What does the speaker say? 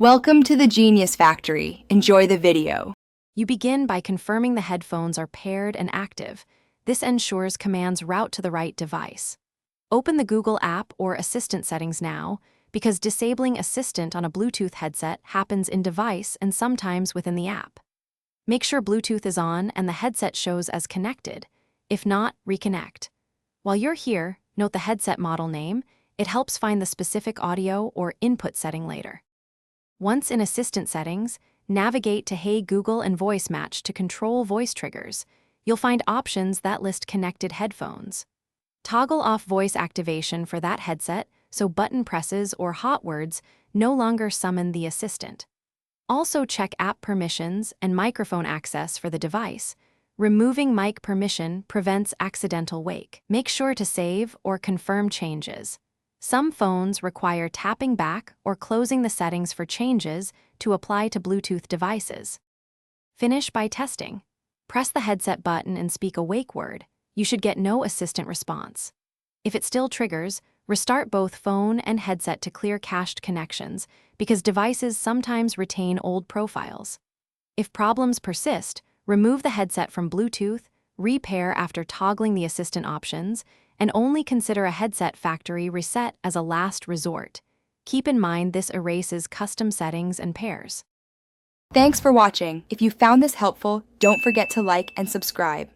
Welcome to the Genius Factory. Enjoy the video. You begin by confirming the headphones are paired and active. This ensures commands route to the right device. Open the Google app or Assistant settings now, because disabling Assistant on a Bluetooth headset happens in device and sometimes within the app. Make sure Bluetooth is on and the headset shows as connected. If not, reconnect. While you're here, note the headset model name. It helps find the specific audio or input setting later. Once in Assistant settings, navigate to Hey Google and Voice Match to control voice triggers. You'll find options that list connected headphones. Toggle off voice activation for that headset so button presses or hot words no longer summon the assistant. Also check app permissions and microphone access for the device. Removing mic permission prevents accidental wake. Make sure to save or confirm changes. Some phones require tapping back or closing the settings for changes to apply to Bluetooth devices. Finish by testing. Press the headset button and speak a wake word. You should get no assistant response. If it still triggers, restart both phone and headset to clear cached connections, because devices sometimes retain old profiles. If problems persist, remove the headset from Bluetooth, repair after toggling the assistant options, and only consider a headset factory reset as a last resort. Keep in mind this erases custom settings and pairs. Thanks for watching. If you found this helpful, don't forget to like and subscribe.